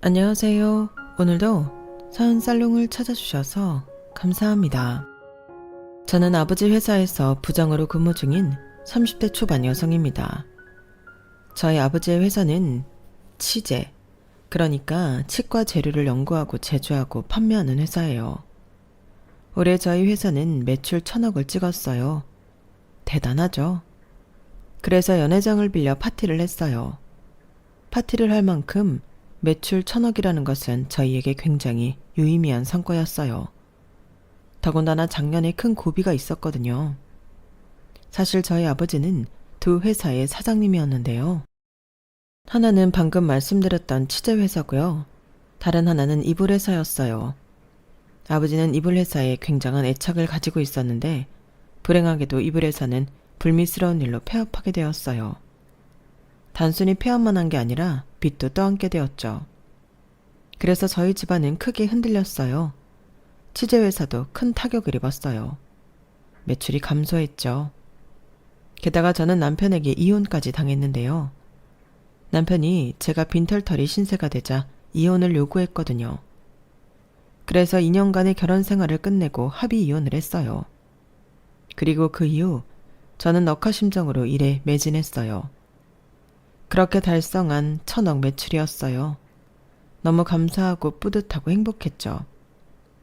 안녕하세요. 오늘도 서은살롱을 찾아주셔서 감사합니다. 저는 아버지 회사에서 부장으로 근무 중인 30대 초반 여성입니다. 저희 아버지의 회사는 치재, 그러니까 치과 재료를 연구하고 제조하고 판매하는 회사예요. 올해 저희 회사는 매출 1,000억을 찍었어요. 대단하죠? 그래서 연회장을 빌려 파티를 했어요. 파티를 할 만큼 매출 1,000억이라는 것은 저희에게 굉장히 유의미한 성과였어요. 더군다나 작년에 큰 고비가 있었거든요. 사실 저희 아버지는 두 회사의 사장님이었는데요. 하나는 방금 말씀드렸던 치제회사고요. 다른 하나는 이불회사였어요. 아버지는 이불회사에 굉장한 애착을 가지고 있었는데 불행하게도 이불회사는 불미스러운 일로 폐업하게 되었어요. 단순히 폐업만 한 게 아니라 빚도 떠안게 되었죠. 그래서 저희 집안은 크게 흔들렸어요. 치제회사도 큰 타격을 입었어요. 매출이 감소했죠. 게다가 저는 남편에게 이혼까지 당했는데요. 남편이 제가 빈털터리 신세가 되자 이혼을 요구했거든요. 그래서 2년간의 결혼 생활을 끝내고 합의 이혼을 했어요. 그리고 그 이후 저는 억하심정으로 일에 매진했어요. 그렇게 달성한 1,000억 매출이었어요. 너무 감사하고 뿌듯하고 행복했죠.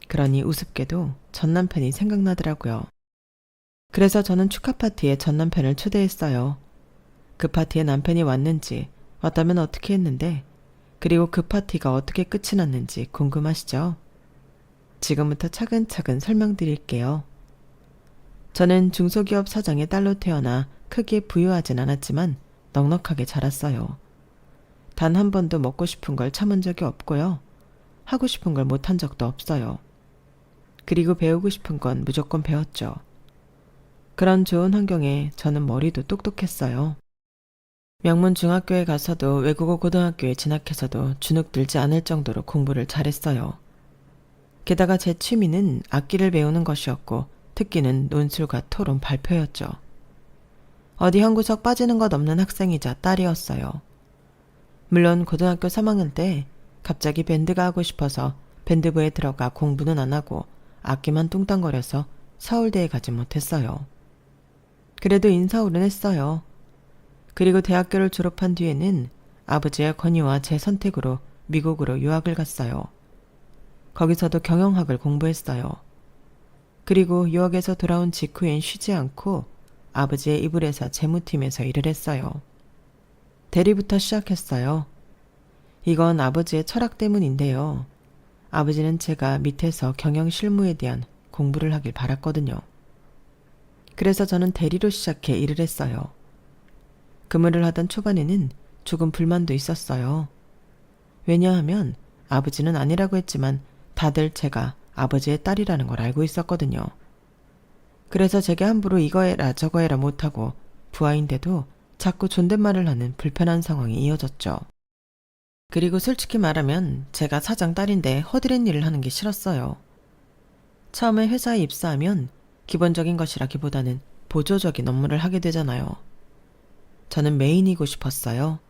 그러니 우습게도 전 남편이 생각나더라고요. 그래서 저는 축하 파티에 전 남편을 초대했어요. 그 파티에 남편이 왔는지, 왔다면 어떻게 했는데, 그리고 그 파티가 어떻게 끝이 났는지 궁금하시죠? 지금부터 차근차근 설명드릴게요. 저는 중소기업 사장의 딸로 태어나 크게 부유하진 않았지만 넉넉하게 자랐어요. 단 한 번도 먹고 싶은 걸 참은 적이 없고요. 하고 싶은 걸 못한 적도 없어요. 그리고 배우고 싶은 건 무조건 배웠죠. 그런 좋은 환경에 저는 머리도 똑똑했어요. 명문 중학교에 가서도 외국어 고등학교에 진학해서도 주눅 들지 않을 정도로 공부를 잘했어요. 게다가 제 취미는 악기를 배우는 것이었고 특기는 논술과 토론 발표였죠. 어디 한 구석 빠지는 것 없는 학생이자 딸이었어요. 물론 고등학교 3학년 때 갑자기 밴드가 하고 싶어서 밴드부에 들어가 공부는 안 하고 악기만 뚱땅거려서 서울대에 가지 못했어요. 그래도 인서울은 했어요. 그리고 대학교를 졸업한 뒤에는 아버지의 권유와 제 선택으로 미국으로 유학을 갔어요. 거기서도 경영학을 공부했어요. 그리고 유학에서 돌아온 직후엔 쉬지 않고 아버지의 이불회사 재무팀에서 일을 했어요. 대리부터 시작했어요. 이건 아버지의 철학 때문인데요. 아버지는 제가 밑에서 경영 실무에 대한 공부를 하길 바랐거든요. 그래서 저는 대리로 시작해 일을 했어요. 근무를 하던 초반에는 조금 불만도 있었어요. 왜냐하면 아버지는 아니라고 했지만 다들 제가 아버지의 딸이라는 걸 알고 있었거든요. 그래서 제게 함부로 이거 해라 저거 해라 못하고 부하인데도 자꾸 존댓말을 하는 불편한 상황이 이어졌죠. 그리고 솔직히 말하면 제가 사장 딸인데 허드렛 일을 하는 게 싫었어요. 처음에 회사에 입사하면 기본적인 것이라기보다는 보조적인 업무를 하게 되잖아요. 저는 메인이고 싶었어요.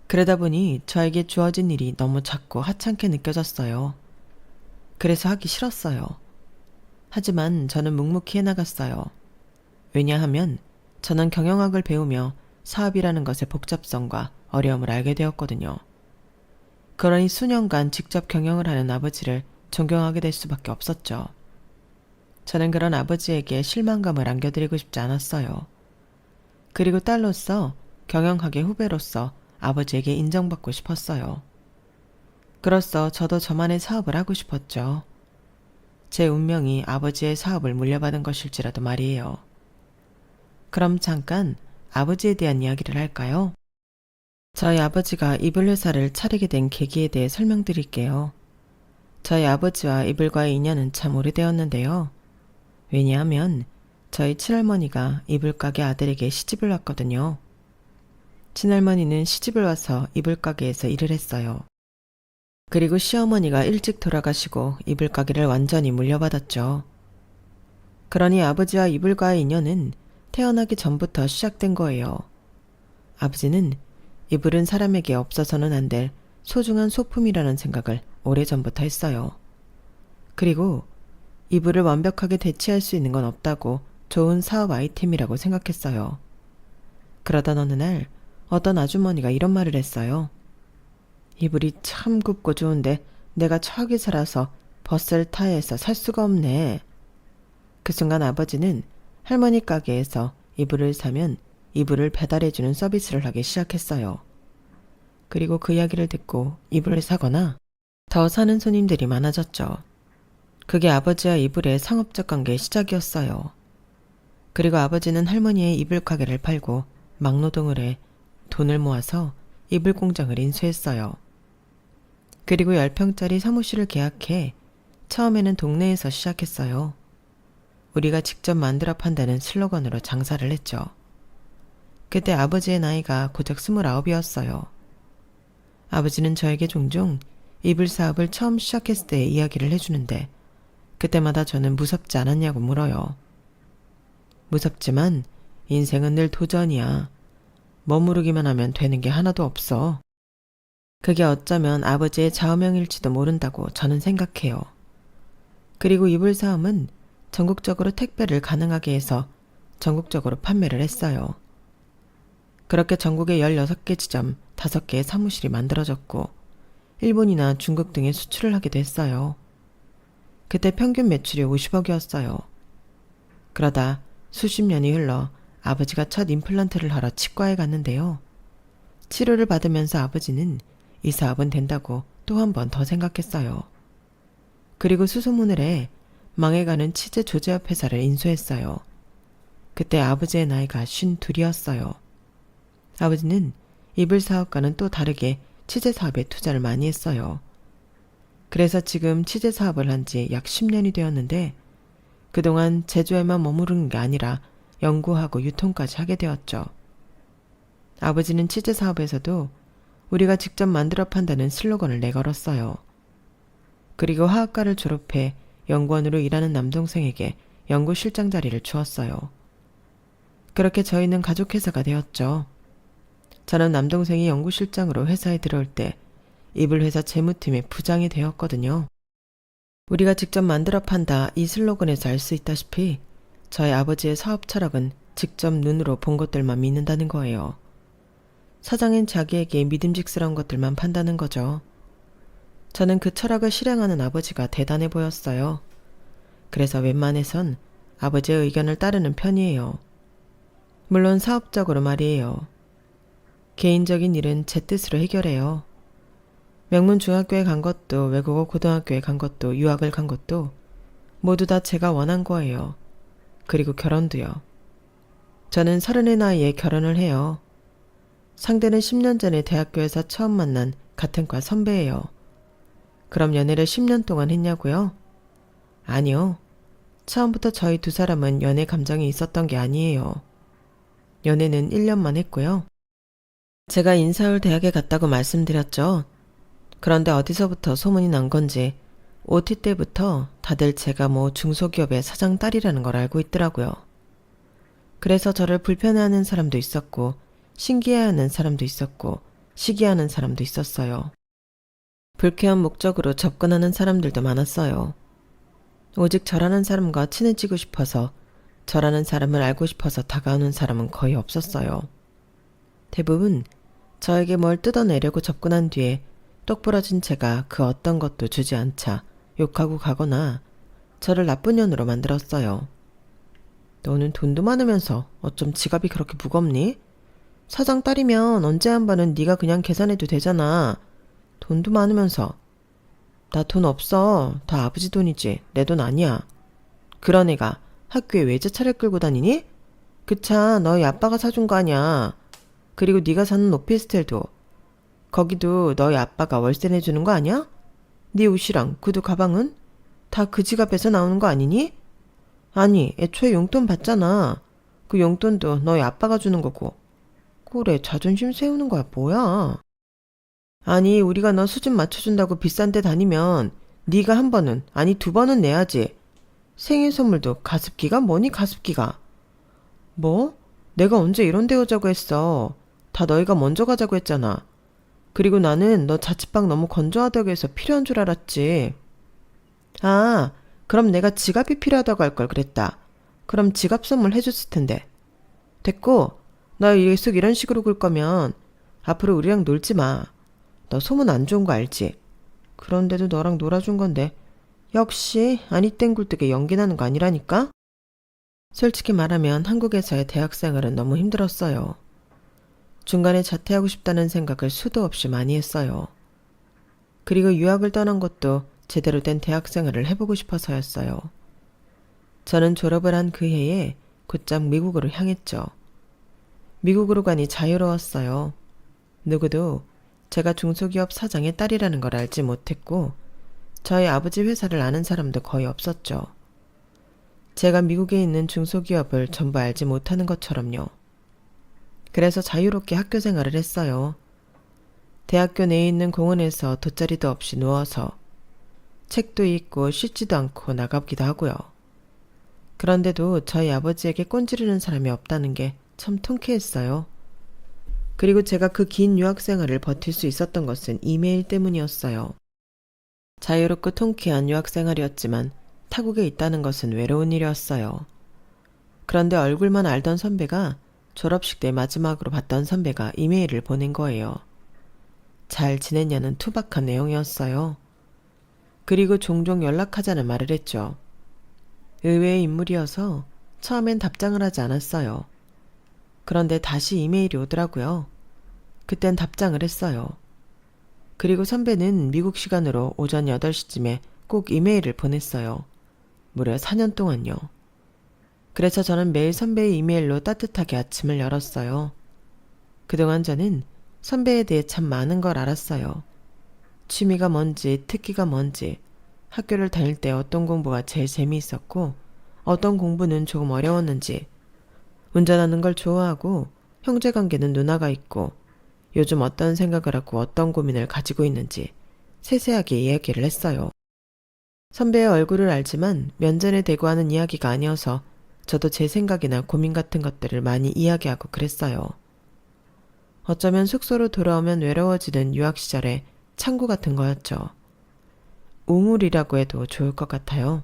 그러다 보니 저에게 주어진 일이 너무 작고 하찮게 느껴졌어요. 그래서 하기 싫었어요. 하지만 저는 묵묵히 해나갔어요. 왜냐하면 저는 경영학을 배우며 사업이라는 것의 복잡성과 어려움을 알게 되었거든요. 그러니 수년간 직접 경영을 하는 아버지를 존경하게 될 수밖에 없었죠. 저는 그런 아버지에게 실망감을 안겨드리고 싶지 않았어요. 그리고 딸로서 경영학의 후배로서 아버지에게 인정받고 싶었어요. 그로써 저도 저만의 사업을 하고 싶었죠. 제 운명이 아버지의 사업을 물려받은 것일지라도 말이에요. 그럼 잠깐 아버지에 대한 이야기를 할까요? 저희 아버지가 이불회사를 차리게 된 계기에 대해 설명드릴게요. 저희 아버지와 이불과의 인연은 참 오래되었는데요. 왜냐하면 저희 친할머니가 이불가게 아들에게 시집을 왔거든요. 친할머니는 시집을 와서 이불가게에서 일을 했어요. 그리고 시어머니가 일찍 돌아가시고 이불가게를 완전히 물려받았죠. 그러니 아버지와 이불과의 인연은 태어나기 전부터 시작된 거예요. 아버지는 이불은 사람에게 없어서는 안 될 소중한 소품이라는 생각을 오래전부터 했어요. 그리고 이불을 완벽하게 대체할 수 있는 건 없다고 좋은 사업 아이템이라고 생각했어요. 그러던 어느 날 어떤 아주머니가 이런 말을 했어요. 이불이 참 굽고 좋은데 내가 저기 살아서 버스를 타야 해서 살 수가 없네. 그 순간 아버지는 할머니 가게에서 이불을 사면 이불을 배달해주는 서비스를 하기 시작했어요. 그리고 그 이야기를 듣고 이불을 사거나 더 사는 손님들이 많아졌죠. 그게 아버지와 이불의 상업적 관계의 시작이었어요. 그리고 아버지는 할머니의 이불 가게를 팔고 막노동을 해 돈을 모아서 이불 공장을 인수했어요. 그리고 10평짜리 사무실을 계약해 처음에는 동네에서 시작했어요. 우리가 직접 만들어 판다는 슬로건으로 장사를 했죠. 그때 아버지의 나이가 고작 29이었어요. 아버지는 저에게 종종 이불 사업을 처음 시작했을 때의 이야기를 해주는데 그때마다 저는 무섭지 않았냐고 물어요. 무섭지만 인생은 늘 도전이야. 머무르기만 하면 되는 게 하나도 없어. 그게 어쩌면 아버지의 좌우명일지도 모른다고 저는 생각해요. 그리고 이불 사업은 전국적으로 택배를 가능하게 해서 전국적으로 판매를 했어요. 그렇게 전국에 16개 지점, 5개의 사무실이 만들어졌고 일본이나 중국 등에 수출을 하게 됐어요. 그때 평균 매출이 50억이었어요. 그러다 수십 년이 흘러 아버지가 첫 임플란트를 하러 치과에 갔는데요. 치료를 받으면서 아버지는 이 사업은 된다고 또 한 번 더 생각했어요. 그리고 수소문을 해 망해가는 치즈 조제업 회사를 인수했어요. 그때 아버지의 나이가 52이었어요. 아버지는 이불 사업과는 또 다르게 치즈 사업에 투자를 많이 했어요. 그래서 지금 치즈 사업을 한 지 약 10년이 되었는데 그동안 제조에만 머무르는 게 아니라 연구하고 유통까지 하게 되었죠. 아버지는 치즈 사업에서도 우리가 직접 만들어 판다는 슬로건을 내걸었어요. 그리고 화학과를 졸업해 연구원으로 일하는 남동생에게 연구실장 자리를 주었어요. 그렇게 저희는 가족회사가 되었죠. 저는 남동생이 연구실장으로 회사에 들어올 때 이불 회사 재무팀의 부장이 되었거든요. 우리가 직접 만들어 판다 이 슬로건에서 알 수 있다시피 저희 아버지의 사업 철학은 직접 눈으로 본 것들만 믿는다는 거예요. 사장인 자기에게 믿음직스러운 것들만 판다는 거죠. 저는 그 철학을 실행하는 아버지가 대단해 보였어요. 그래서 웬만해선 아버지의 의견을 따르는 편이에요. 물론 사업적으로 말이에요. 개인적인 일은 제 뜻으로 해결해요. 명문 중학교에 간 것도 외국어 고등학교에 간 것도 유학을 간 것도 모두 다 제가 원한 거예요. 그리고 결혼도요. 저는 30의 나이에 결혼을 해요. 상대는 10년 전에 대학교에서 처음 만난 같은 과 선배예요. 그럼 연애를 10년 동안 했냐고요? 아니요. 처음부터 저희 두 사람은 연애 감정이 있었던 게 아니에요. 연애는 1년만 했고요. 제가 인서울 대학에 갔다고 말씀드렸죠. 그런데 어디서부터 소문이 난 건지 OT 때부터 다들 제가 뭐 중소기업의 사장 딸이라는 걸 알고 있더라고요. 그래서 저를 불편해하는 사람도 있었고 신기해하는 사람도 있었고 시기하는 사람도 있었어요. 불쾌한 목적으로 접근하는 사람들도 많았어요. 오직 저라는 사람과 친해지고 싶어서 저라는 사람을 알고 싶어서 다가오는 사람은 거의 없었어요. 대부분 저에게 뭘 뜯어내려고 접근한 뒤에 똑부러진 제가 그 어떤 것도 주지 않자 욕하고 가거나 저를 나쁜 년으로 만들었어요. 너는 돈도 많으면서 어쩜 지갑이 그렇게 무겁니? 사장 딸이면 언제 한 번은 네가 그냥 계산해도 되잖아. 돈도 많으면서. 나 돈 없어. 다 아버지 돈이지. 내 돈 아니야. 그런 애가 학교에 외제차를 끌고 다니니? 그 차 너희 아빠가 사준 거 아니야. 그리고 네가 사는 오피스텔도 거기도 너희 아빠가 월세 내주는 거 아니야? 네 옷이랑 구두 가방은? 다 그 지갑에서 나오는 거 아니니? 아니, 애초에 용돈 받잖아. 그 용돈도 너희 아빠가 주는 거고. 그래, 자존심 세우는 거야, 뭐야. 아니, 우리가 너 수준 맞춰준다고 비싼 데 다니면 네가 한 번은, 아니 2번은 내야지. 생일 선물도 가습기가 뭐니 가습기가. 뭐? 내가 언제 이런 데 오자고 했어. 다 너희가 먼저 가자고 했잖아. 그리고 나는 너 자취방 너무 건조하다고 해서 필요한 줄 알았지. 아, 그럼 내가 지갑이 필요하다고 할 걸 그랬다. 그럼 지갑 선물 해줬을 텐데. 됐고, 나 계속 이런 식으로 굴 거면 앞으로 우리랑 놀지 마. 너 소문 안 좋은 거 알지? 그런데도 너랑 놀아준 건데 역시 아니 땡 굴뚝에 연기 나는 거 아니라니까? 솔직히 말하면 한국에서의 대학생활은 너무 힘들었어요. 중간에 자퇴하고 싶다는 생각을 수도 없이 많이 했어요. 그리고 유학을 떠난 것도 제대로 된 대학생활을 해보고 싶어서였어요. 저는 졸업을 한 그 해에 곧장 미국으로 향했죠. 미국으로 가니 자유로웠어요. 누구도 제가 중소기업 사장의 딸이라는 걸 알지 못했고 저희 아버지 회사를 아는 사람도 거의 없었죠. 제가 미국에 있는 중소기업을 전부 알지 못하는 것처럼요. 그래서 자유롭게 학교 생활을 했어요. 대학교 내에 있는 공원에서 돗자리도 없이 누워서 책도 읽고 씻지도 않고 나가기도 하고요. 그런데도 저희 아버지에게 꼰지르는 사람이 없다는 게 참 통쾌했어요. 그리고 제가 그 긴 유학 생활을 버틸 수 있었던 것은 이메일 때문이었어요. 자유롭고 통쾌한 유학 생활이었지만 타국에 있다는 것은 외로운 일이었어요. 그런데 얼굴만 알던 선배가 졸업식 때 마지막으로 봤던 선배가 이메일을 보낸 거예요. 잘 지냈냐는 투박한 내용이었어요. 그리고 종종 연락하자는 말을 했죠. 의외의 인물이어서 처음엔 답장을 하지 않았어요. 그런데 다시 이메일이 오더라고요. 그땐 답장을 했어요. 그리고 선배는 미국 시간으로 오전 8시쯤에 꼭 이메일을 보냈어요. 무려 4년 동안요. 그래서 저는 매일 선배의 이메일로 따뜻하게 아침을 열었어요. 그동안 저는 선배에 대해 참 많은 걸 알았어요. 취미가 뭔지, 특기가 뭔지, 학교를 다닐 때 어떤 공부가 제일 재미있었고 어떤 공부는 조금 어려웠는지, 운전하는 걸 좋아하고 형제관계는 누나가 있고 요즘 어떤 생각을 하고 어떤 고민을 가지고 있는지 세세하게 이야기를 했어요. 선배의 얼굴을 알지만 면전에 대고 하는 이야기가 아니어서 저도 제 생각이나 고민 같은 것들을 많이 이야기하고 그랬어요. 어쩌면 숙소로 돌아오면 외로워지는 유학 시절의 창구 같은 거였죠. 우물이라고 해도 좋을 것 같아요.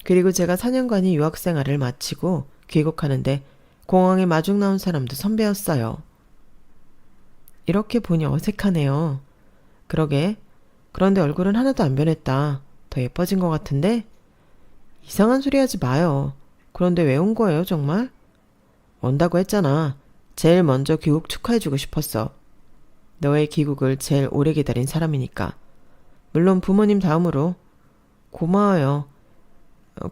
그리고 제가 4년간의 유학 생활을 마치고 귀국하는데 공항에 마중 나온 사람도 선배였어요. 이렇게 보니 어색하네요. 그러게. 그런데 얼굴은 하나도 안 변했다. 더 예뻐진 것 같은데? 이상한 소리 하지 마요. 그런데 왜 온 거예요, 정말? 온다고 했잖아. 제일 먼저 귀국 축하해주고 싶었어. 너의 귀국을 제일 오래 기다린 사람이니까. 물론 부모님 다음으로. 고마워요.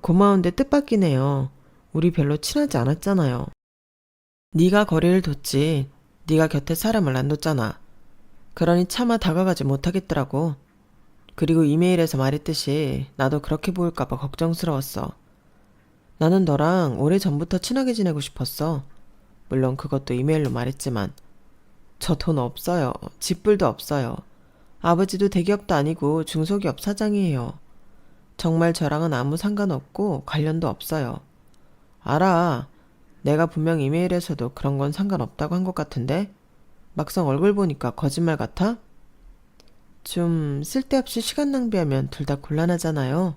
고마운데 뜻밖이네요. 우리 별로 친하지 않았잖아요. 네가 거리를 뒀지. 네가 곁에 사람을 안 뒀잖아. 그러니 차마 다가가지 못하겠더라고. 그리고 이메일에서 말했듯이 나도 그렇게 보일까봐 걱정스러웠어. 나는 너랑 오래전부터 친하게 지내고 싶었어. 물론 그것도 이메일로 말했지만 저 돈 없어요. 집불도 없어요. 아버지도 대기업도 아니고 중소기업 사장이에요. 정말 저랑은 아무 상관없고 관련도 없어요. 알아. 내가 분명 이메일에서도 그런 건 상관없다고 한 것 같은데 막상 얼굴 보니까 거짓말 같아? 좀 쓸데없이 시간 낭비하면 둘 다 곤란하잖아요.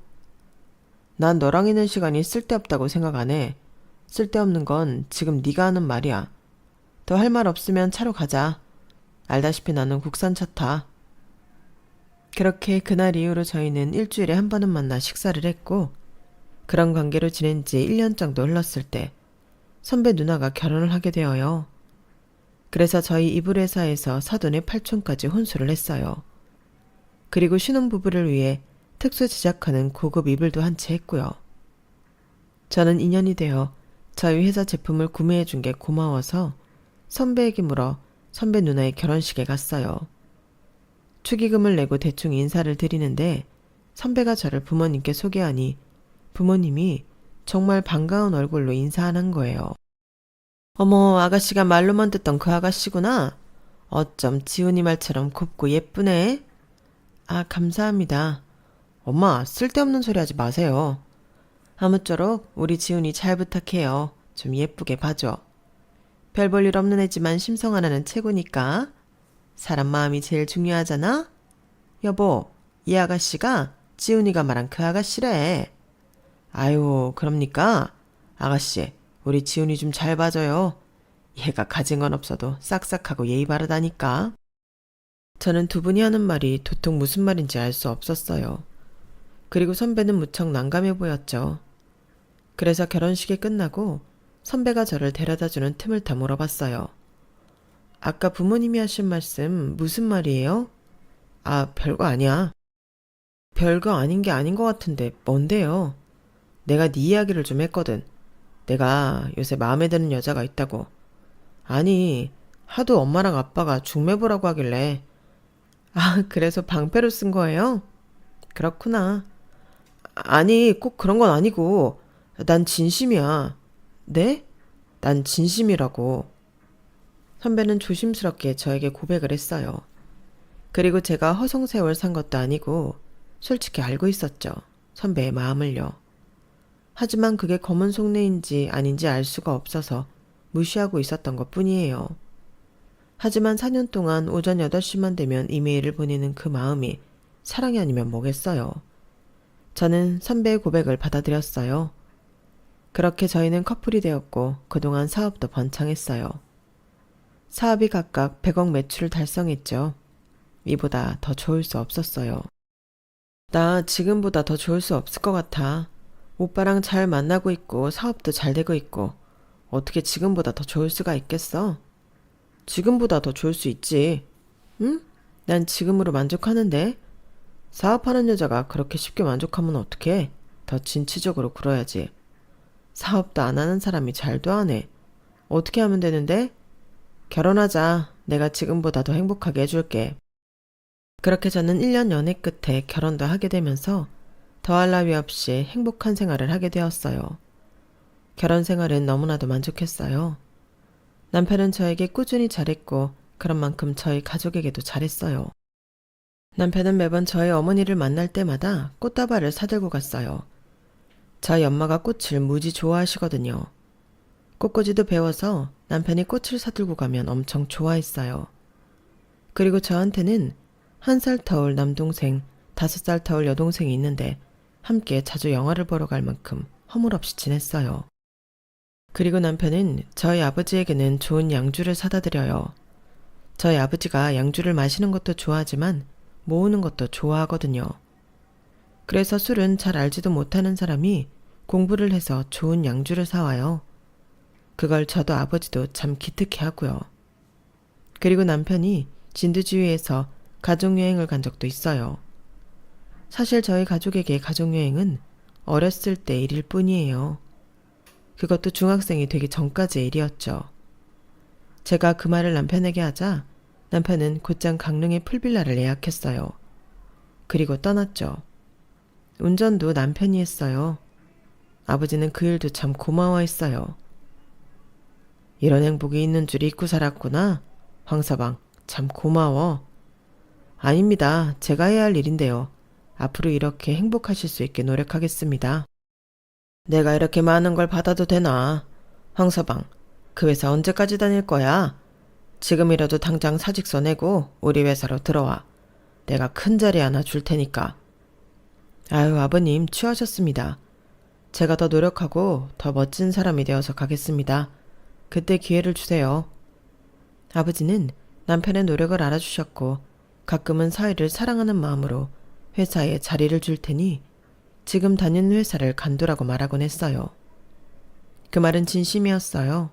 난 너랑 있는 시간이 쓸데없다고 생각 안 해. 쓸데없는 건 지금 네가 하는 말이야. 더 할 말 없으면 차로 가자. 알다시피 나는 국산차 타. 그렇게 그날 이후로 저희는 일주일에 한 번은 만나 식사를 했고 그런 관계로 지낸 지 1년 정도 흘렀을 때 선배 누나가 결혼을 하게 되어요. 그래서 저희 이불 회사에서 사돈의 8촌까지 혼수를 했어요. 그리고 신혼부부를 위해 특수 제작하는 고급 이불도 한 채 했고요. 저는 인연이 되어 저희 회사 제품을 구매해 준 게 고마워서 선배에게 물어 선배 누나의 결혼식에 갔어요. 축의금을 내고 대충 인사를 드리는데 선배가 저를 부모님께 소개하니 부모님이 정말 반가운 얼굴로 인사하는 거예요. 어머, 아가씨가 말로만 듣던 그 아가씨구나. 어쩜 지훈이 말처럼 곱고 예쁘네. 아, 감사합니다. 엄마, 쓸데없는 소리 하지 마세요. 아무쪼록 우리 지훈이 잘 부탁해요. 좀 예쁘게 봐줘. 별 볼 일 없는 애지만 심성 하나는 최고니까. 사람 마음이 제일 중요하잖아? 여보, 이 아가씨가 지훈이가 말한 그 아가씨래. 아유, 그럽니까? 아가씨, 우리 지훈이 좀 잘 봐줘요. 얘가 가진 건 없어도 싹싹하고 예의 바르다니까. 저는 두 분이 하는 말이 도통 무슨 말인지 알 수 없었어요. 그리고 선배는 무척 난감해 보였죠. 그래서 결혼식이 끝나고 선배가 저를 데려다주는 틈을 타 물어봤어요. 아까 부모님이 하신 말씀 무슨 말이에요? 아, 별거 아니야. 별거 아닌 게 아닌 것 같은데 뭔데요? 내가 네 이야기를 좀 했거든. 내가 요새 마음에 드는 여자가 있다고. 아니, 하도 엄마랑 아빠가 중매보라고 하길래. 아, 그래서 방패로 쓴 거예요? 그렇구나. 아니, 꼭 그런 건 아니고. 난 진심이야. 네? 난 진심이라고. 선배는 조심스럽게 저에게 고백을 했어요. 그리고 제가 허송세월 산 것도 아니고 솔직히 알고 있었죠. 선배의 마음을요. 하지만 그게 검은 속내인지 아닌지 알 수가 없어서 무시하고 있었던 것 뿐이에요. 하지만 4년 동안 오전 8시만 되면 이메일을 보내는 그 마음이 사랑이 아니면 뭐겠어요. 저는 선배의 고백을 받아들였어요. 그렇게 저희는 커플이 되었고 그동안 사업도 번창했어요. 사업이 각각 100억 매출을 달성했죠. 이보다 더 좋을 수 없었어요. 나 지금보다 더 좋을 수 없을 것 같아. 오빠랑 잘 만나고 있고 사업도 잘 되고 있고 어떻게 지금보다 더 좋을 수가 있겠어? 지금보다 더 좋을 수 있지. 응? 난 지금으로 만족하는데. 사업하는 여자가 그렇게 쉽게 만족하면 어떡해? 더 진취적으로 굴어야지. 사업도 안 하는 사람이 잘도 하네. 어떻게 하면 되는데? 결혼하자. 내가 지금보다 더 행복하게 해줄게. 그렇게 저는 1년 연애 끝에 결혼도 하게 되면서 더할 나위 없이 행복한 생활을 하게 되었어요. 결혼 생활은 너무나도 만족했어요. 남편은 저에게 꾸준히 잘했고 그런 만큼 저희 가족에게도 잘했어요. 남편은 매번 저희 어머니를 만날 때마다 꽃다발을 사들고 갔어요. 저희 엄마가 꽃을 무지 좋아하시거든요. 꽃꽂이도 배워서 남편이 꽃을 사들고 가면 엄청 좋아했어요. 그리고 저한테는 1살 터울 남동생, 5살 터울 여동생이 있는데 함께 자주 영화를 보러 갈 만큼 허물없이 지냈어요. 그리고 남편은 저희 아버지에게는 좋은 양주를 사다 드려요. 저희 아버지가 양주를 마시는 것도 좋아하지만 모으는 것도 좋아하거든요. 그래서 술은 잘 알지도 못하는 사람이 공부를 해서 좋은 양주를 사와요. 그걸 저도 아버지도 참 기특해 하고요. 그리고 남편이 진두지휘에서 가족여행을 간 적도 있어요. 사실 저희 가족에게 가족여행은 어렸을 때 일일 뿐이에요. 그것도 중학생이 되기 전까지의 일이었죠. 제가 그 말을 남편에게 하자 남편은 곧장 강릉의 풀빌라를 예약했어요. 그리고 떠났죠. 운전도 남편이 했어요. 아버지는 그 일도 참 고마워했어요. 이런 행복이 있는 줄 잊고 살았구나. 황서방, 참 고마워. 아닙니다. 제가 해야 할 일인데요. 앞으로 이렇게 행복하실 수 있게 노력하겠습니다. 내가 이렇게 많은 걸 받아도 되나? 황서방, 그 회사 언제까지 다닐 거야? 지금이라도 당장 사직서 내고 우리 회사로 들어와. 내가 큰 자리 하나 줄 테니까. 아유, 아버님 취하셨습니다. 제가 더 노력하고 더 멋진 사람이 되어서 가겠습니다. 그때 기회를 주세요. 아버지는 남편의 노력을 알아주셨고 가끔은 사위를 사랑하는 마음으로 회사에 자리를 줄 테니 지금 다니는 회사를 간두라고 말하곤 했어요. 그 말은 진심이었어요.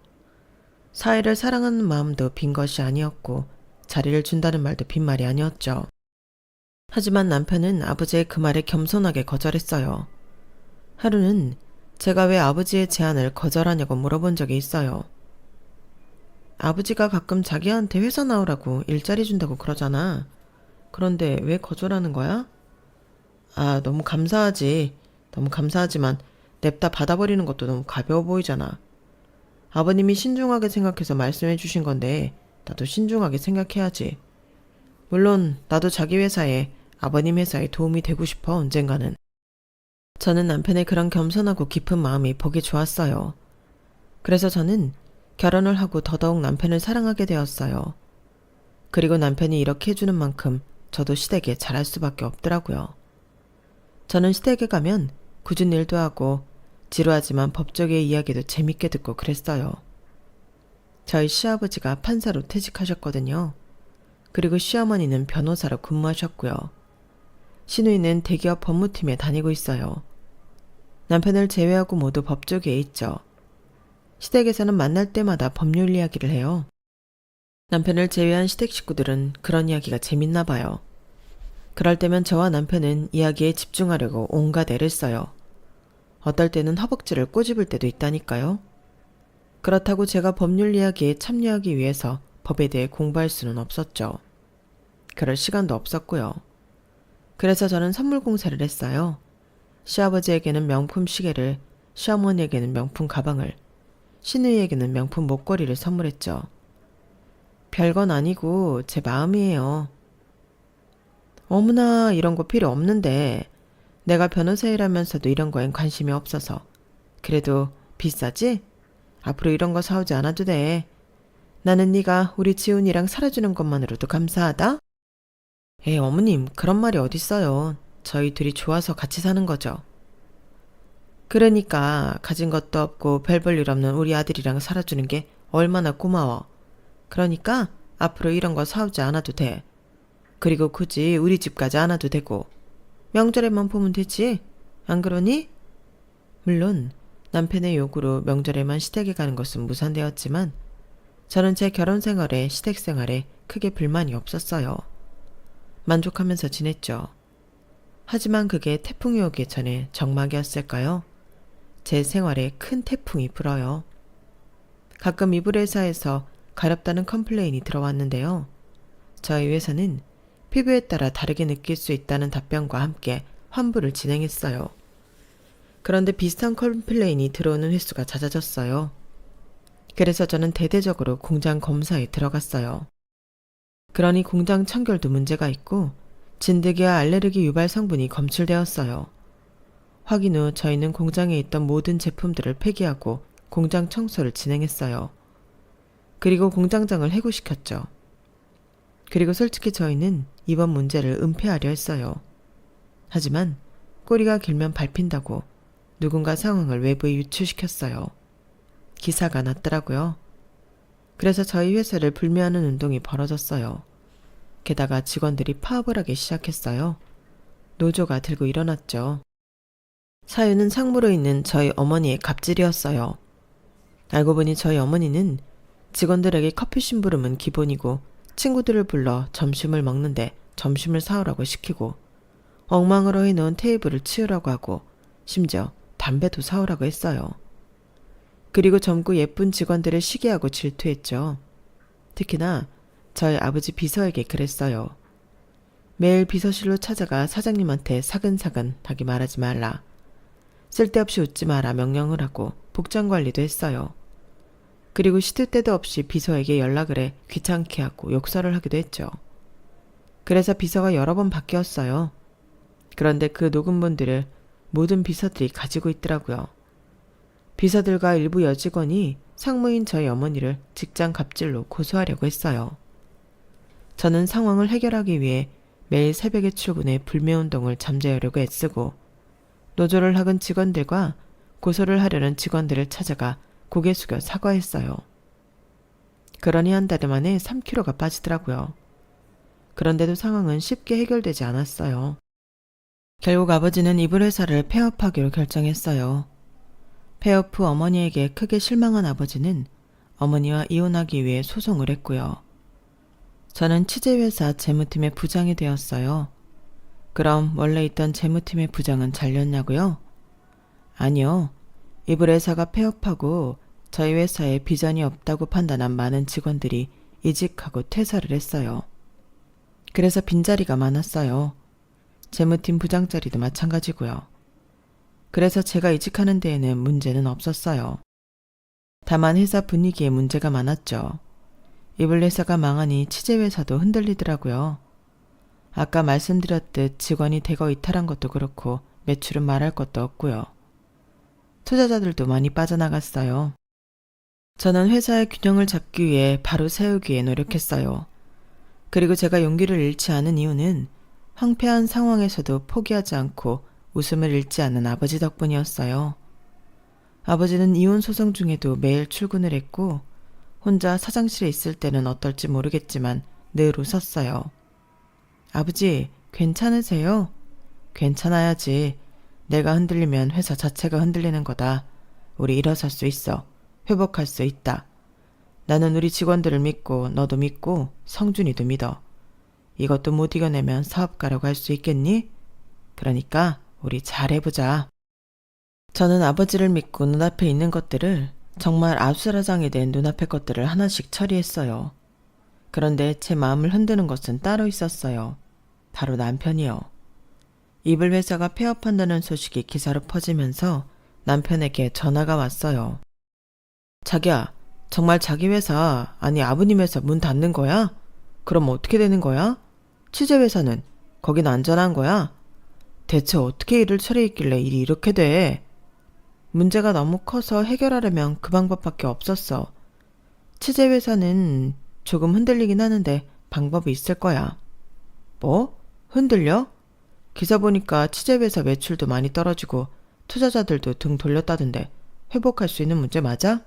사위를 사랑하는 마음도 빈 것이 아니었고 자리를 준다는 말도 빈말이 아니었죠. 하지만 남편은 아버지의 그 말에 겸손하게 거절했어요. 하루는 제가 왜 아버지의 제안을 거절하냐고 물어본 적이 있어요. 아버지가 가끔 자기한테 회사 나오라고 일자리 준다고 그러잖아. 그런데 왜 거절하는 거야? 아, 너무 감사하지. 너무 감사하지만 냅다 받아버리는 것도 너무 가벼워 보이잖아. 아버님이 신중하게 생각해서 말씀해 주신 건데 나도 신중하게 생각해야지. 물론 나도 자기 회사에 아버님 회사에 도움이 되고 싶어 언젠가는. 저는 남편의 그런 겸손하고 깊은 마음이 보기 좋았어요. 그래서 저는 결혼을 하고 더더욱 남편을 사랑하게 되었어요. 그리고 남편이 이렇게 해주는 만큼 저도 시댁에 잘할 수밖에 없더라고요. 저는 시댁에 가면 굳은 일도 하고 지루하지만 법조계의 이야기도 재밌게 듣고 그랬어요. 저희 시아버지가 판사로 퇴직하셨거든요. 그리고 시어머니는 변호사로 근무하셨고요. 시누이는 대기업 법무팀에 다니고 있어요. 남편을 제외하고 모두 법조계에 있죠. 시댁에서는 만날 때마다 법률 이야기를 해요. 남편을 제외한 시댁 식구들은 그런 이야기가 재밌나 봐요. 그럴 때면 저와 남편은 이야기에 집중하려고 온갖 애를 써요. 어떨 때는 허벅지를 꼬집을 때도 있다니까요. 그렇다고 제가 법률 이야기에 참여하기 위해서 법에 대해 공부할 수는 없었죠. 그럴 시간도 없었고요. 그래서 저는 선물 공세를 했어요. 시아버지에게는 명품 시계를, 시어머니에게는 명품 가방을, 시누이에게는 명품 목걸이를 선물했죠. 별건 아니고 제 마음이에요. 어머나 이런 거 필요 없는데 내가 변호사 일하면서도 이런 거엔 관심이 없어서. 그래도 비싸지? 앞으로 이런 거 사오지 않아도 돼. 나는 네가 우리 지훈이랑 살아주는 것만으로도 감사하다. 에이 어머님 그런 말이 어딨어요. 저희 둘이 좋아서 같이 사는 거죠. 그러니까 가진 것도 없고 별 볼 일 없는 우리 아들이랑 살아주는 게 얼마나 고마워. 그러니까 앞으로 이런 거 사오지 않아도 돼. 그리고 굳이 우리 집 가지 않아도 되고 명절에만 보면 되지. 안 그러니? 물론 남편의 요구로 명절에만 시댁에 가는 것은 무산되었지만 저는 제 결혼 생활에 시댁 생활에 크게 불만이 없었어요. 만족하면서 지냈죠. 하지만 그게 태풍이 오기 전에 정막이었을까요? 제 생활에 큰 태풍이 불어요. 가끔 이불 회사에서 가렵다는 컴플레인이 들어왔는데요. 저희 회사는 피부에 따라 다르게 느낄 수 있다는 답변과 함께 환불을 진행했어요. 그런데 비슷한 컴플레인이 들어오는 횟수가 잦아졌어요. 그래서 저는 대대적으로 공장 검사에 들어갔어요. 그러니 공장 청결도 문제가 있고 진드기와 알레르기 유발 성분이 검출되었어요. 확인 후 저희는 공장에 있던 모든 제품들을 폐기하고 공장 청소를 진행했어요. 그리고 공장장을 해고시켰죠. 그리고 솔직히 저희는 이번 문제를 은폐하려 했어요. 하지만 꼬리가 길면 밟힌다고 누군가 상황을 외부에 유출시켰어요. 기사가 났더라고요. 그래서 저희 회사를 불매하는 운동이 벌어졌어요. 게다가 직원들이 파업을 하기 시작했어요. 노조가 들고 일어났죠. 사유는 상무로 있는 저희 어머니의 갑질이었어요. 알고 보니 저희 어머니는 직원들에게 커피 심부름은 기본이고 친구들을 불러 점심을 먹는데 점심을 사오라고 시키고 엉망으로 해놓은 테이블을 치우라고 하고 심지어 담배도 사오라고 했어요. 그리고 젊고 예쁜 직원들을 시기하고 질투했죠. 특히나 저희 아버지 비서에게 그랬어요. 매일 비서실로 찾아가 사장님한테 사근사근하게 말하지 말라. 쓸데없이 웃지 마라 명령을 하고 복장관리도 했어요. 그리고 시도 때도 없이 비서에게 연락을 해 귀찮게 하고 욕설을 하기도 했죠. 그래서 비서가 여러 번 바뀌었어요. 그런데 그 녹음본들을 모든 비서들이 가지고 있더라고요. 비서들과 일부 여직원이 상무인 저희 어머니를 직장 갑질로 고소하려고 했어요. 저는 상황을 해결하기 위해 매일 새벽에 출근해 불매운동을 잠재우려고 애쓰고 노조를 학은 직원들과 고소를 하려는 직원들을 찾아가 고개 숙여 사과했어요. 그러니 한 달 만에 3kg가 빠지더라고요. 그런데도 상황은 쉽게 해결되지 않았어요. 결국 아버지는 이불 회사를 폐업하기로 결정했어요. 폐업 후 어머니에게 크게 실망한 아버지는 어머니와 이혼하기 위해 소송을 했고요. 저는 취재회사 재무팀의 부장이 되었어요. 그럼 원래 있던 재무팀의 부장은 잘렸냐고요? 아니요. 이불 회사가 폐업하고 저희 회사에 비전이 없다고 판단한 많은 직원들이 이직하고 퇴사를 했어요. 그래서 빈자리가 많았어요. 재무팀 부장 자리도 마찬가지고요. 그래서 제가 이직하는 데에는 문제는 없었어요. 다만 회사 분위기에 문제가 많았죠. 이불 회사가 망하니 취재회사도 흔들리더라고요. 아까 말씀드렸듯 직원이 대거 이탈한 것도 그렇고 매출은 말할 것도 없고요. 투자자들도 많이 빠져나갔어요. 저는 회사의 균형을 잡기 위해 바로 세우기에 노력했어요. 그리고 제가 용기를 잃지 않은 이유는 황폐한 상황에서도 포기하지 않고 웃음을 잃지 않는 아버지 덕분이었어요. 아버지는 이혼 소송 중에도 매일 출근을 했고 혼자 사장실에 있을 때는 어떨지 모르겠지만 늘 웃었어요. 아버지, 괜찮으세요? 괜찮아야지. 내가 흔들리면 회사 자체가 흔들리는 거다. 우리 일어설 수 있어. 회복할 수 있다. 나는 우리 직원들을 믿고 너도 믿고 성준이도 믿어. 이것도 못 이겨내면 사업가라고 할 수 있겠니? 그러니까 우리 잘해보자. 저는 아버지를 믿고 눈앞에 있는 것들을 정말 아수라장이 된 눈앞의 것들을 하나씩 처리했어요. 그런데 제 마음을 흔드는 것은 따로 있었어요. 바로 남편이요. 이불 회사가 폐업한다는 소식이 기사로 퍼지면서 남편에게 전화가 왔어요. 자기야, 정말 자기 회사, 아니 아버님 회사 문 닫는 거야? 그럼 어떻게 되는 거야? 취재 회사는? 거긴 안전한 거야? 대체 어떻게 일을 처리했길래 일이 이렇게 돼? 문제가 너무 커서 해결하려면 그 방법밖에 없었어. 취재 회사는 조금 흔들리긴 하는데 방법이 있을 거야. 뭐? 흔들려? 기사 보니까 취재 회사 매출도 많이 떨어지고 투자자들도 등 돌렸다던데 회복할 수 있는 문제 맞아?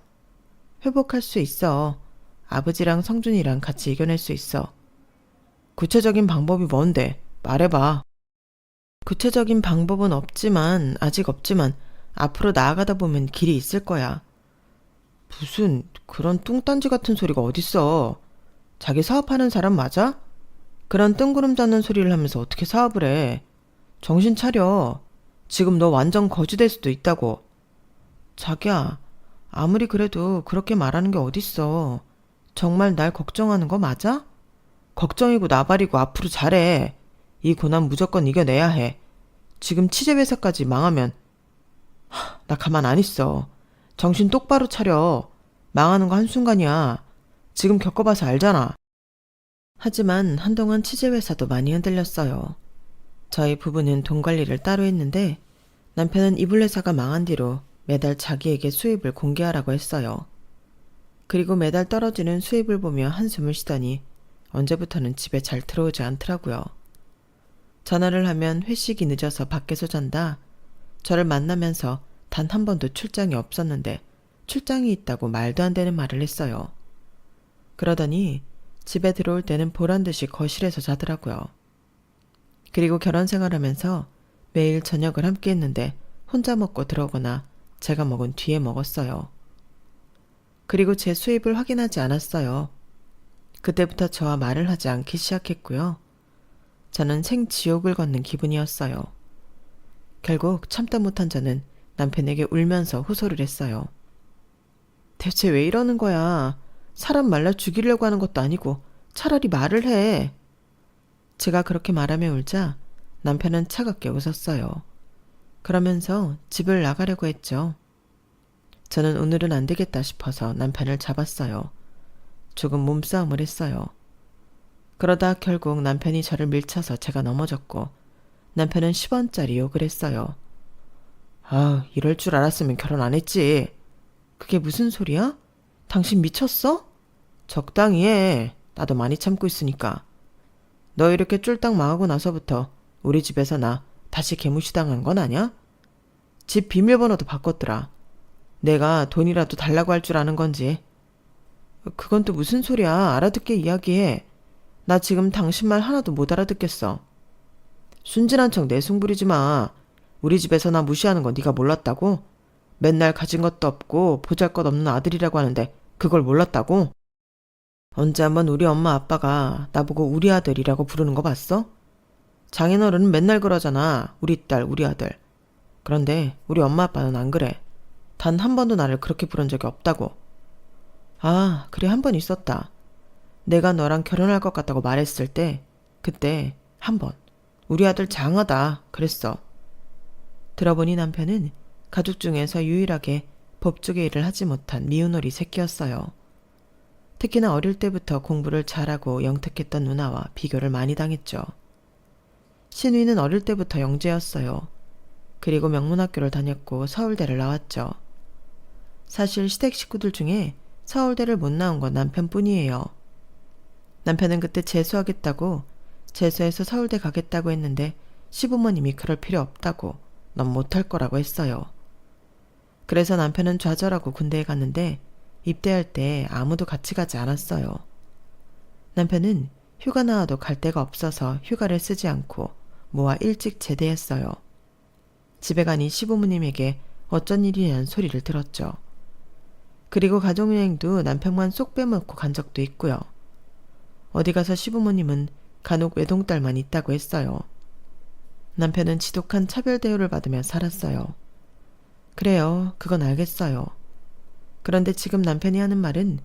회복할 수 있어. 아버지랑 성준이랑 같이 이겨낼 수 있어. 구체적인 방법이 뭔데? 말해봐. 구체적인 방법은 아직 없지만 앞으로 나아가다 보면 길이 있을 거야. 무슨 그런 뚱딴지 같은 소리가 어딨어. 자기 사업하는 사람 맞아? 그런 뜬구름 잡는 소리를 하면서 어떻게 사업을 해. 정신 차려. 지금 너 완전 거지될 수도 있다고. 자기야, 아무리 그래도 그렇게 말하는 게 어딨어. 정말 날 걱정하는 거 맞아? 걱정이고 나발이고 앞으로 잘해. 이 고난 무조건 이겨내야 해. 지금 취재회사까지 망하면 나 가만 안 있어. 정신 똑바로 차려. 망하는 거 한순간이야. 지금 겪어봐서 알잖아. 하지만 한동안 취재회사도 많이 흔들렸어요. 저희 부부는 돈 관리를 따로 했는데 남편은 이불 회사가 망한 뒤로 매달 자기에게 수입을 공개하라고 했어요. 그리고 매달 떨어지는 수입을 보며 한숨을 쉬더니 언제부터는 집에 잘 들어오지 않더라고요. 전화를 하면 회식이 늦어서 밖에서 잔다. 저를 만나면서 단 한 번도 출장이 없었는데 출장이 있다고 말도 안 되는 말을 했어요. 그러더니 집에 들어올 때는 보란듯이 거실에서 자더라고요. 그리고 결혼 생활하면서 매일 저녁을 함께 했는데 혼자 먹고 들어오거나 제가 먹은 뒤에 먹었어요. 그리고 제 수입을 확인하지 않았어요. 그때부터 저와 말을 하지 않기 시작했고요. 저는 생지옥을 걷는 기분이었어요. 결국 참다 못한 저는 남편에게 울면서 호소를 했어요. 대체 왜 이러는 거야? 사람 말라 죽이려고 하는 것도 아니고 차라리 말을 해. 제가 그렇게 말하며 울자 남편은 차갑게 웃었어요. 그러면서 집을 나가려고 했죠. 저는 오늘은 안 되겠다 싶어서 남편을 잡았어요. 조금 몸싸움을 했어요. 그러다 결국 남편이 저를 밀쳐서 제가 넘어졌고 남편은 10원짜리 욕을 했어요. 아, 이럴 줄 알았으면 결혼 안 했지. 그게 무슨 소리야? 당신 미쳤어? 적당히 해. 나도 많이 참고 있으니까. 너 이렇게 쫄딱 망하고 나서부터 우리 집에서 나 다시 개무시당한 건 아냐? 집 비밀번호도 바꿨더라. 내가 돈이라도 달라고 할 줄 아는 건지. 그건 또 무슨 소리야. 알아듣게 이야기해. 나 지금 당신 말 하나도 못 알아듣겠어. 순진한 척 내숭 부리지 마. 우리 집에서 나 무시하는 거 네가 몰랐다고? 맨날 가진 것도 없고 보잘것없는 아들이라고 하는데 그걸 몰랐다고? 언제 한번 우리 엄마 아빠가 나보고 우리 아들이라고 부르는 거 봤어? 장인어른은 맨날 그러잖아. 우리 딸, 우리 아들. 그런데 우리 엄마 아빠는 안 그래. 단 한 번도 나를 그렇게 부른 적이 없다고. 아, 그래 한 번 있었다. 내가 너랑 결혼할 것 같다고 말했을 때 그때 한 번 우리 아들 장하다 그랬어. 들어보니 남편은 가족 중에서 유일하게 법조계 일을 하지 못한 미운오리 새끼였어요. 특히나 어릴 때부터 공부를 잘하고 영특했던 누나와 비교를 많이 당했죠. 신위는 어릴 때부터 영재였어요. 그리고 명문학교를 다녔고 서울대를 나왔죠. 사실 시댁 식구들 중에 서울대를 못 나온 건 남편뿐이에요. 남편은 그때 재수하겠다고, 재수해서 서울대 가겠다고 했는데 시부모님이 그럴 필요 없다고, 넌 못할 거라고 했어요. 그래서 남편은 좌절하고 군대에 갔는데 입대할 때 아무도 같이 가지 않았어요. 남편은 휴가 나와도 갈 데가 없어서 휴가를 쓰지 않고 모아 일찍 제대했어요. 집에 가니 시부모님에게 어쩐 일이냐는 소리를 들었죠. 그리고 가족여행도 남편만 쏙 빼먹고 간 적도 있고요. 어디 가서 시부모님은 간혹 외동딸만 있다고 했어요. 남편은 지독한 차별 대우를 받으며 살았어요. 그래요, 그건 알겠어요. 그런데 지금 남편이 하는 말은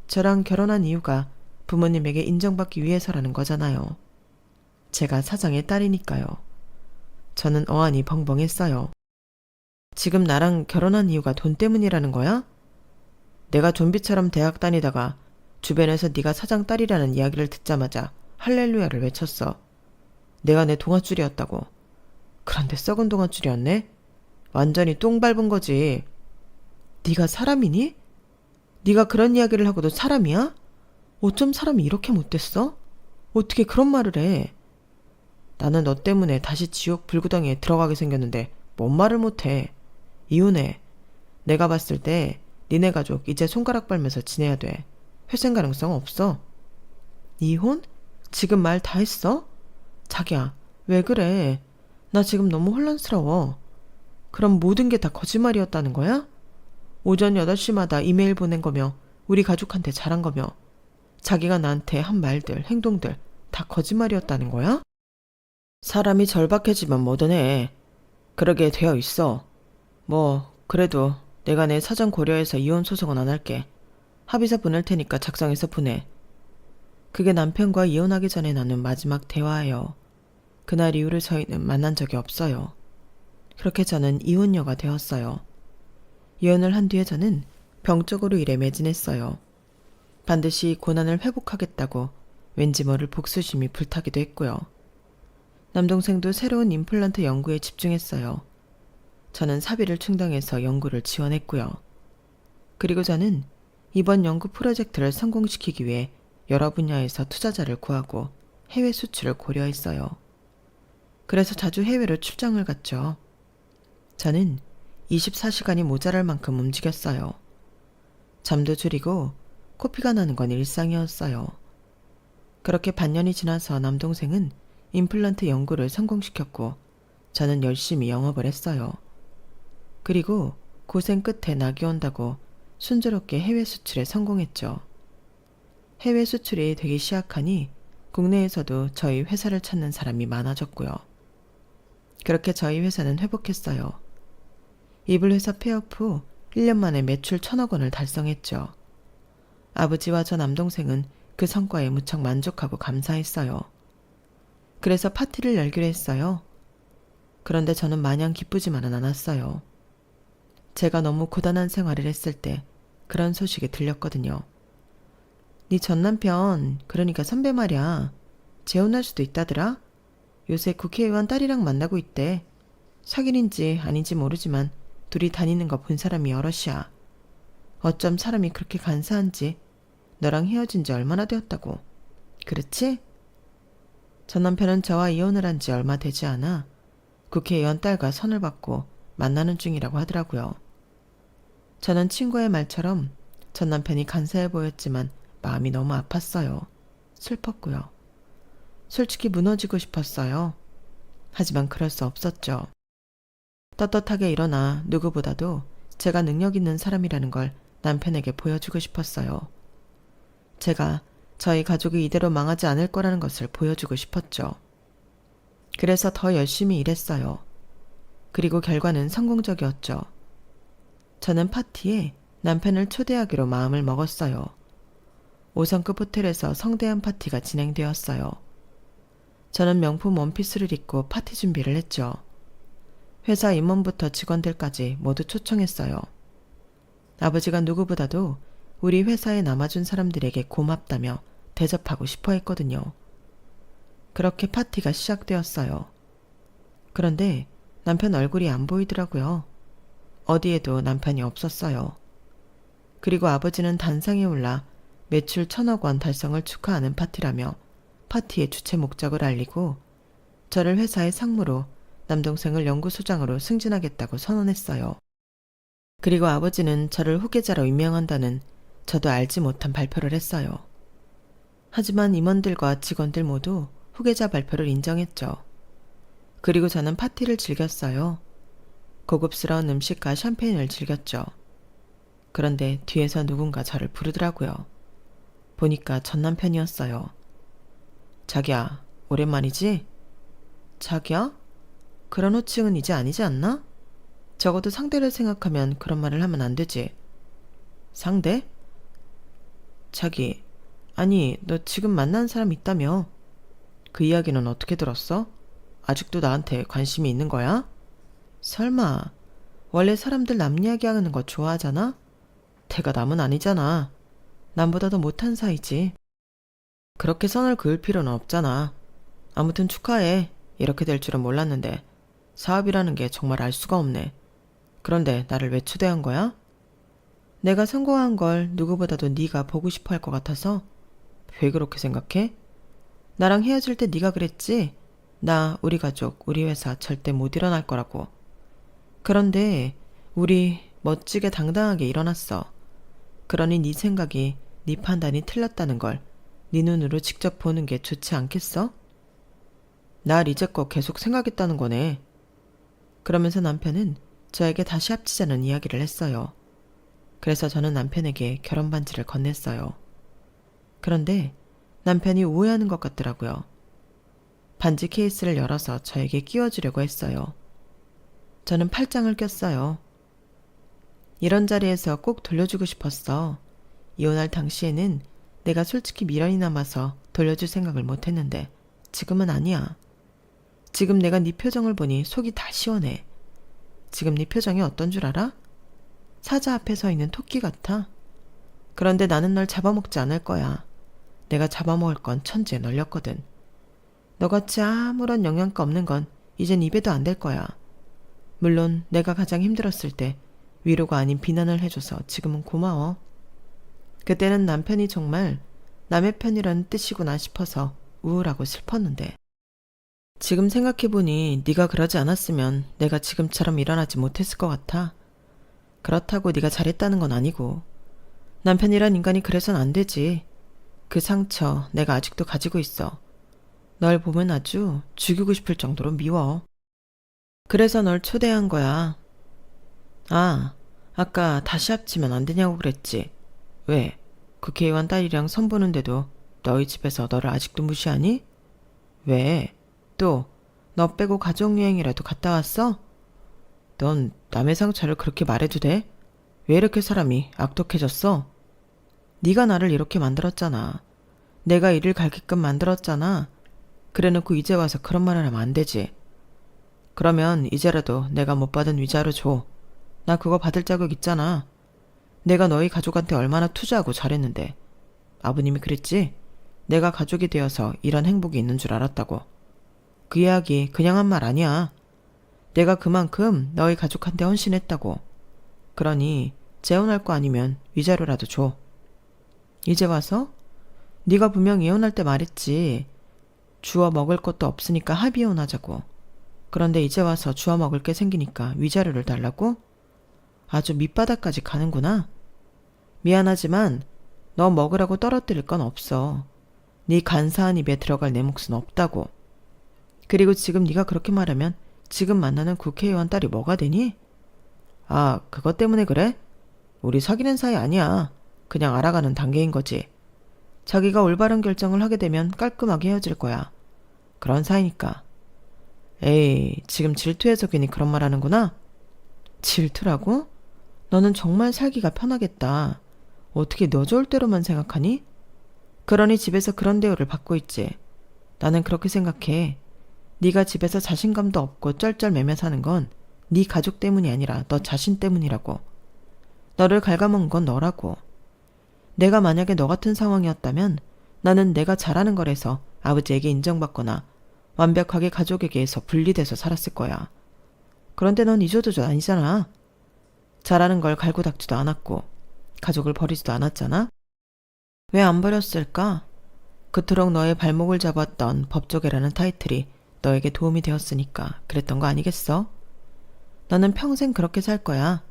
저랑 결혼한 이유가 부모님에게 인정받기 위해서라는 거잖아요. 제가 사장의 딸이니까요. 저는 어안이 벙벙했어요. 지금 나랑 결혼한 이유가 돈 때문이라는 거야? 내가 좀비처럼 대학 다니다가 주변에서 네가 사장 딸이라는 이야기를 듣자마자 할렐루야를 외쳤어. 내가 내 동아줄이었다고. 그런데 썩은 동아줄이었네? 완전히 똥 밟은 거지. 네가 사람이니? 네가 그런 이야기를 하고도 사람이야? 어쩜 사람이 이렇게 못됐어? 어떻게 그런 말을 해? 나는 너 때문에 다시 지옥 불구덩이에 들어가게 생겼는데 뭔 말을 못해. 이혼해. 내가 봤을 때 니네 가족 이제 손가락 빨면서 지내야 돼. 회생 가능성 없어. 이혼? 지금 말 다 했어? 자기야, 왜 그래? 나 지금 너무 혼란스러워. 그럼 모든 게 다 거짓말이었다는 거야? 오전 8시마다 이메일 보낸 거며 우리 가족한테 잘한 거며 자기가 나한테 한 말들, 행동들 다 거짓말이었다는 거야? 사람이 절박해지면 뭐든 해. 그러게 되어 있어. 뭐 그래도 내가 내 사정 고려해서 이혼 소송은 안 할게. 합의서 보낼 테니까 작성해서 보내. 그게 남편과 이혼하기 전에 나눈 마지막 대화예요. 그날 이후로 저희는 만난 적이 없어요. 그렇게 저는 이혼녀가 되었어요. 이혼을 한 뒤에 저는 병적으로 일에 매진했어요. 반드시 고난을 회복하겠다고 왠지 모를 복수심이 불타기도 했고요. 남동생도 새로운 임플란트 연구에 집중했어요. 저는 사비를 충당해서 연구를 지원했고요. 그리고 저는 이번 연구 프로젝트를 성공시키기 위해 여러 분야에서 투자자를 구하고 해외 수출을 고려했어요. 그래서 자주 해외로 출장을 갔죠. 저는 24시간이 모자랄 만큼 움직였어요. 잠도 줄이고 코피가 나는 건 일상이었어요. 그렇게 반년이 지나서 남동생은 임플란트 연구를 성공시켰고 저는 열심히 영업을 했어요. 그리고 고생 끝에 낙이 온다고 순조롭게 해외 수출에 성공했죠. 해외 수출이 되기 시작하니 국내에서도 저희 회사를 찾는 사람이 많아졌고요. 그렇게 저희 회사는 회복했어요. 이불 회사 폐업 후 1년 만에 매출 1,000억 원을 달성했죠. 아버지와 저 남동생은 그 성과에 무척 만족하고 감사했어요. 그래서 파티를 열기로 했어요. 그런데 저는 마냥 기쁘지만은 않았어요. 제가 너무 고단한 생활을 했을 때 그런 소식이 들렸거든요. 네 전남편, 그러니까 선배 말이야. 재혼할 수도 있다더라? 요새 국회의원 딸이랑 만나고 있대. 사귀는지 아닌지 모르지만 둘이 다니는 거 본 사람이 여럿이야. 어쩜 사람이 그렇게 간사한지. 너랑 헤어진 지 얼마나 되었다고. 그렇지? 전 남편은 저와 이혼을 한 지 얼마 되지 않아 국회의원 딸과 선을 받고 만나는 중이라고 하더라고요. 저는 친구의 말처럼 전 남편이 간사해 보였지만 마음이 너무 아팠어요. 슬펐고요. 솔직히 무너지고 싶었어요. 하지만 그럴 수 없었죠. 떳떳하게 일어나 누구보다도 제가 능력 있는 사람이라는 걸 남편에게 보여주고 싶었어요. 제가 저희 가족이 이대로 망하지 않을 거라는 것을 보여주고 싶었죠. 그래서 더 열심히 일했어요. 그리고 결과는 성공적이었죠. 저는 파티에 남편을 초대하기로 마음을 먹었어요. 5성급 호텔에서 성대한 파티가 진행되었어요. 저는 명품 원피스를 입고 파티 준비를 했죠. 회사 임원부터 직원들까지 모두 초청했어요. 아버지가 누구보다도 우리 회사에 남아준 사람들에게 고맙다며 대접하고 싶어 했거든요. 그렇게 파티가 시작되었어요. 그런데 남편 얼굴이 안 보이더라고요. 어디에도 남편이 없었어요. 그리고 아버지는 단상에 올라 매출 1,000억 원 달성을 축하하는 파티라며 파티의 주최 목적을 알리고 저를 회사의 상무로 남동생을 연구소장으로 승진하겠다고 선언했어요. 그리고 아버지는 저를 후계자로 임명한다는 저도 알지 못한 발표를 했어요. 하지만 임원들과 직원들 모두 후계자 발표를 인정했죠. 그리고 저는 파티를 즐겼어요. 고급스러운 음식과 샴페인을 즐겼죠. 그런데 뒤에서 누군가 저를 부르더라고요. 보니까 전 남편이었어요. 자기야, 오랜만이지? 자기야? 그런 호칭은 이제 아니지 않나? 적어도 상대를 생각하면 그런 말을 하면 안 되지. 상대? 자기, 아니, 너 지금 만난 사람 있다며? 그 이야기는 어떻게 들었어? 아직도 나한테 관심이 있는 거야? 설마, 원래 사람들 남 이야기하는 거 좋아하잖아? 대가 남은 아니잖아. 남보다 더 못한 사이지. 그렇게 선을 그을 필요는 없잖아. 아무튼 축하해. 이렇게 될 줄은 몰랐는데 사업이라는 게 정말 알 수가 없네. 그런데 나를 왜 초대한 거야? 내가 성공한 걸 누구보다도 네가 보고 싶어 할 것 같아서. 왜 그렇게 생각해? 나랑 헤어질 때 네가 그랬지? 나, 우리 가족, 우리 회사 절대 못 일어날 거라고. 그런데 우리 멋지게 당당하게 일어났어. 그러니 네 생각이, 네 판단이 틀렸다는 걸 네 눈으로 직접 보는 게 좋지 않겠어? 날 이제껏 계속 생각했다는 거네. 그러면서 남편은 저에게 다시 합치자는 이야기를 했어요. 그래서 저는 남편에게 결혼 반지를 건넸어요. 그런데 남편이 오해하는 것 같더라고요. 반지 케이스를 열어서 저에게 끼워주려고 했어요. 저는 팔짱을 꼈어요. 이런 자리에서 꼭 돌려주고 싶었어. 이혼할 당시에는 내가 솔직히 미련이 남아서 돌려줄 생각을 못했는데 지금은 아니야. 지금 내가 네 표정을 보니 속이 다 시원해. 지금 네 표정이 어떤 줄 알아? 사자 앞에 서 있는 토끼 같아. 그런데 나는 널 잡아먹지 않을 거야. 내가 잡아먹을 건 천지에 널렸거든. 너같이 아무런 영양가 없는 건 이젠 입에도 안 댈 거야. 물론 내가 가장 힘들었을 때 위로가 아닌 비난을 해줘서 지금은 고마워. 그때는 남편이 정말 남의 편이라는 뜻이구나 싶어서 우울하고 슬펐는데 지금 생각해보니 네가 그러지 않았으면 내가 지금처럼 일어나지 못했을 것 같아. 그렇다고 네가 잘했다는 건 아니고 남편이란 인간이 그래선 안 되지. 그 상처 내가 아직도 가지고 있어. 널 보면 아주 죽이고 싶을 정도로 미워. 그래서 널 초대한 거야. 아, 아까 다시 합치면 안 되냐고 그랬지. 왜? 국회의원 딸이랑 선보는데도 너희 집에서 너를 아직도 무시하니? 왜? 또 너 빼고 가족여행이라도 갔다 왔어? 넌 남의 상처를 그렇게 말해도 돼? 왜 이렇게 사람이 악독해졌어? 네가 나를 이렇게 만들었잖아. 내가 이를 갈게끔 만들었잖아. 그래놓고 이제 와서 그런 말을 하면 안 되지. 그러면 이제라도 내가 못 받은 위자료 줘. 나 그거 받을 자격 있잖아. 내가 너희 가족한테 얼마나 투자하고 잘했는데. 아버님이 그랬지? 내가 가족이 되어서 이런 행복이 있는 줄 알았다고. 그 이야기 그냥 한 말 아니야. 내가 그만큼 너희 가족한테 헌신했다고. 그러니 재혼할 거 아니면 위자료라도 줘. 이제 와서? 네가 분명 이혼할 때 말했지. 주워 먹을 것도 없으니까 합의혼하자고. 그런데 이제 와서 주워 먹을 게 생기니까 위자료를 달라고? 아주 밑바닥까지 가는구나. 미안하지만 너 먹으라고 떨어뜨릴 건 없어. 네 간사한 입에 들어갈 내 몫은 없다고. 그리고 지금 네가 그렇게 말하면 지금 만나는 국회의원 딸이 뭐가 되니? 아, 그것 때문에 그래? 우리 사귀는 사이 아니야. 그냥 알아가는 단계인 거지. 자기가 올바른 결정을 하게 되면 깔끔하게 헤어질 거야. 그런 사이니까. 에이, 지금 질투해서 괜히 그런 말 하는구나? 질투라고? 너는 정말 살기가 편하겠다. 어떻게 너 좋을 대로만 생각하니? 그러니 집에서 그런 대우를 받고 있지. 나는 그렇게 생각해. 네가 집에서 자신감도 없고 쩔쩔매며 사는 건 네 가족 때문이 아니라 너 자신 때문이라고. 너를 갉아먹은 건 너라고. 내가 만약에 너 같은 상황이었다면 나는 내가 잘하는 거라서 아버지에게 인정받거나 완벽하게 가족에게서 분리돼서 살았을 거야. 그런데 넌 이조저조 아니잖아. 잘하는 걸 갈고 닦지도 않았고 가족을 버리지도 않았잖아. 왜 안 버렸을까? 그토록 너의 발목을 잡았던 법조계라는 타이틀이 너에게 도움이 되었으니까 그랬던 거 아니겠어? 너는 평생 그렇게 살 거야.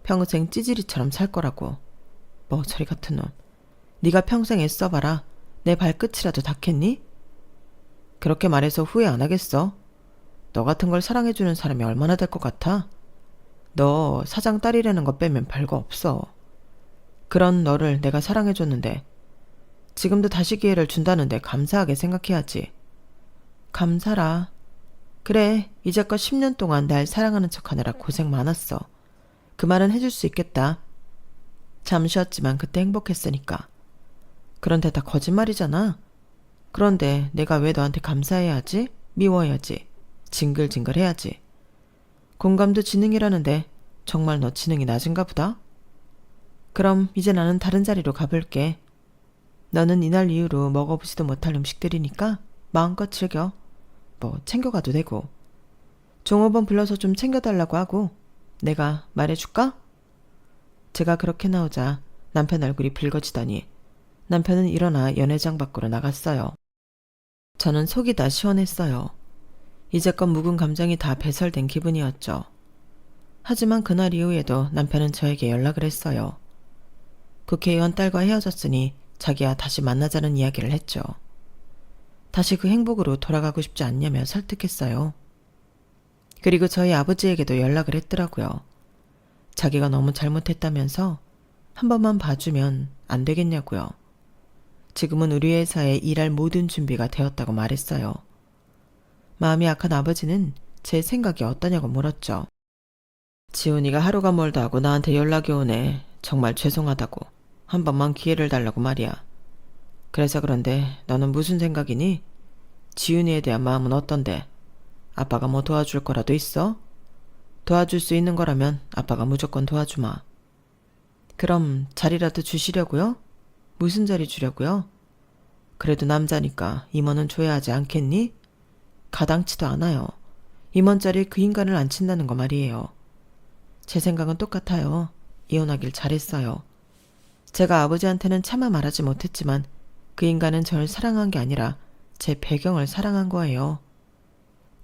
평생 찌질이처럼 살 거라고. 뭐 저리 같은 놈. 네가 평생 애써봐라. 내 발끝이라도 닿겠니? 그렇게 말해서 후회 안 하겠어? 너 같은 걸 사랑해주는 사람이 얼마나 될 것 같아? 너 사장 딸이라는 거 빼면 별거 없어. 그런 너를 내가 사랑해줬는데 지금도 다시 기회를 준다는데 감사하게 생각해야지. 감사라. 그래, 이제껏 10년 동안 날 사랑하는 척하느라 고생 많았어. 그 말은 해줄 수 있겠다. 잠시였지만 그때 행복했으니까. 그런데 다 거짓말이잖아. 그런데 내가 왜 너한테 감사해야 하지? 미워해야지. 징글징글 해야지. 공감도 지능이라는데 정말 너 지능이 낮은가 보다? 그럼 이제 나는 다른 자리로 가볼게. 너는 이날 이후로 먹어보지도 못할 음식들이니까 마음껏 즐겨. 뭐 챙겨가도 되고. 종업원 불러서 좀 챙겨달라고 하고 내가 말해줄까? 제가 그렇게 나오자 남편 얼굴이 붉어지더니 남편은 일어나 연회장 밖으로 나갔어요. 저는 속이 다 시원했어요. 이제껏 묵은 감정이 다 배설된 기분이었죠. 하지만 그날 이후에도 남편은 저에게 연락을 했어요. 국회의원 딸과 헤어졌으니 자기야 다시 만나자는 이야기를 했죠. 다시 그 행복으로 돌아가고 싶지 않냐며 설득했어요. 그리고 저희 아버지에게도 연락을 했더라고요. 자기가 너무 잘못했다면서 한 번만 봐주면 안 되겠냐고요. 지금은 우리 회사에 일할 모든 준비가 되었다고 말했어요. 마음이 약한 아버지는 제 생각이 어떠냐고 물었죠. 지훈이가 하루가 멀다 하고 나한테 연락이 오네. 정말 죄송하다고. 한 번만 기회를 달라고 말이야. 그래서 그런데 너는 무슨 생각이니? 지훈이에 대한 마음은 어떤데? 아빠가 뭐 도와줄 거라도 있어? 도와줄 수 있는 거라면 아빠가 무조건 도와주마. 그럼 자리라도 주시려고요? 무슨 자리 주려고요? 그래도 남자니까 임원은 줘야 하지 않겠니? 가당치도 않아요. 임원 자리에 그 인간을 앉힌다는 거 말이에요. 제 생각은 똑같아요. 이혼하길 잘했어요. 제가 아버지한테는 차마 말하지 못했지만 그 인간은 저를 사랑한 게 아니라 제 배경을 사랑한 거예요.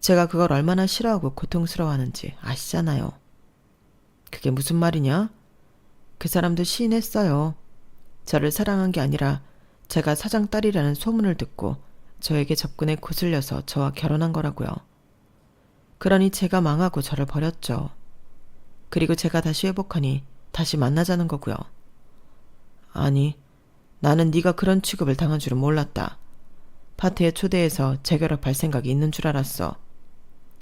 제가 그걸 얼마나 싫어하고 고통스러워하는지 아시잖아요. 그게 무슨 말이냐? 그 사람도 시인했어요. 저를 사랑한 게 아니라 제가 사장 딸이라는 소문을 듣고 저에게 접근해 거슬려서 저와 결혼한 거라고요. 그러니 제가 망하고 저를 버렸죠. 그리고 제가 다시 회복하니 다시 만나자는 거고요. 아니, 나는 네가 그런 취급을 당한 줄은 몰랐다. 파티에 초대해서 재결합할 생각이 있는 줄 알았어.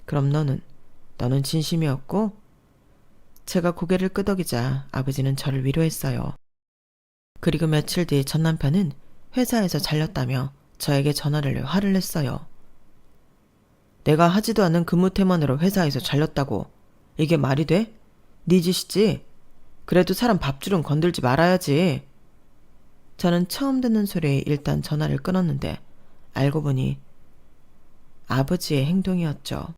그럼 너는 진심이었고? 제가 고개를 끄덕이자 아버지는 저를 위로했어요. 그리고 며칠 뒤 전 남편은 회사에서 잘렸다며 저에게 전화를 내 화를 냈어요. 내가 하지도 않은 근무 태만으로 회사에서 잘렸다고. 이게 말이 돼? 네 짓이지? 그래도 사람 밥줄은 건들지 말아야지. 저는 처음 듣는 소리에 일단 전화를 끊었는데 알고 보니 아버지의 행동이었죠.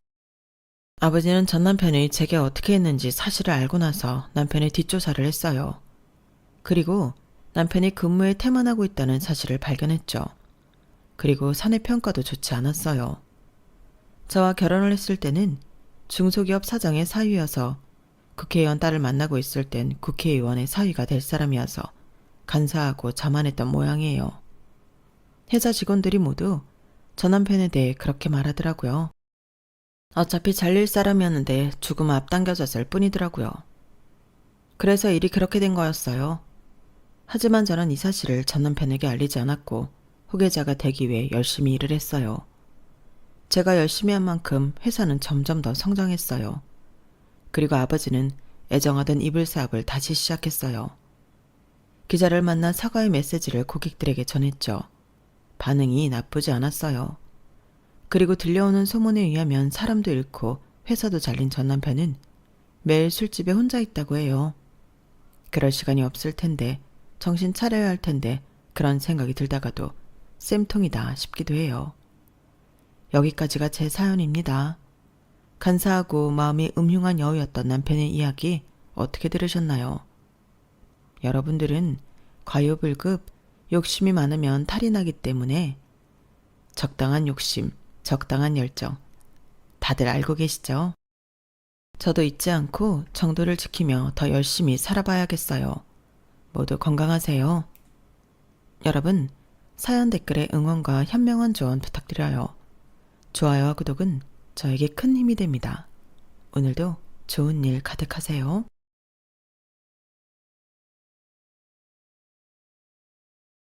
아버지는 전 남편이 제게 어떻게 했는지 사실을 알고 나서 남편의 뒷조사를 했어요. 그리고 남편이 근무에 태만하고 있다는 사실을 발견했죠. 그리고 사내 평가도 좋지 않았어요. 저와 결혼을 했을 때는 중소기업 사장의 사위여서 국회의원 딸을 만나고 있을 땐 국회의원의 사위가 될 사람이어서 간사하고 자만했던 모양이에요. 회사 직원들이 모두 저 남편에 대해 그렇게 말하더라고요. 어차피 잘릴 사람이었는데 조금 앞당겨졌을 뿐이더라고요. 그래서 일이 그렇게 된 거였어요. 하지만 저는 이 사실을 전 남편에게 알리지 않았고 후계자가 되기 위해 열심히 일을 했어요. 제가 열심히 한 만큼 회사는 점점 더 성장했어요. 그리고 아버지는 애정하던 이불 사업을 다시 시작했어요. 기자를 만나 사과의 메시지를 고객들에게 전했죠. 반응이 나쁘지 않았어요. 그리고 들려오는 소문에 의하면 사람도 잃고 회사도 잘린 전 남편은 매일 술집에 혼자 있다고 해요. 그럴 시간이 없을 텐데, 정신 차려야 할 텐데 그런 생각이 들다가도 쌤통이다 싶기도 해요. 여기까지가 제 사연입니다. 간사하고 마음이 음흉한 여우였던 남편의 이야기 어떻게 들으셨나요? 여러분들은 과유불급, 욕심이 많으면 탈이 나기 때문에 적당한 욕심, 적당한 열정. 다들 알고 계시죠? 저도 잊지 않고 정도를 지키며 더 열심히 살아봐야겠어요. 모두 건강하세요. 여러분, 사연 댓글에 응원과 현명한 조언 부탁드려요. 좋아요와 구독은 저에게 큰 힘이 됩니다. 오늘도 좋은 일 가득하세요.